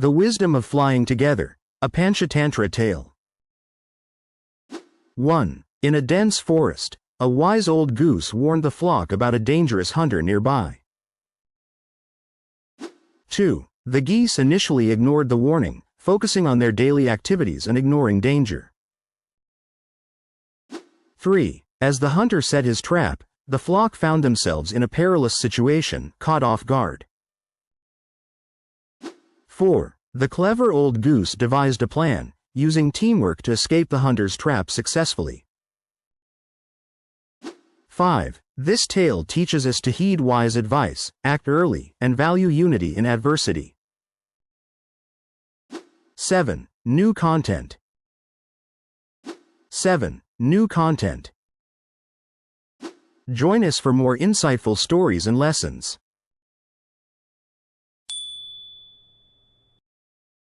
The Wisdom of Flying Together, a Panchatantra Tale. 1. In a dense forest, a wise old goose warned the flock about a dangerous hunter nearby. 2. The geese initially ignored the warning, focusing on their daily activities and ignoring danger. 3. As the hunter set his trap, the flock found themselves in a perilous situation, caught off guard. 4. The clever old goose devised a plan, using teamwork to escape the hunter's trap successfully. 5. This tale teaches us to heed wise advice, act early, and value unity in adversity. 7. New content. 7. New content. Join us for more insightful stories and lessons.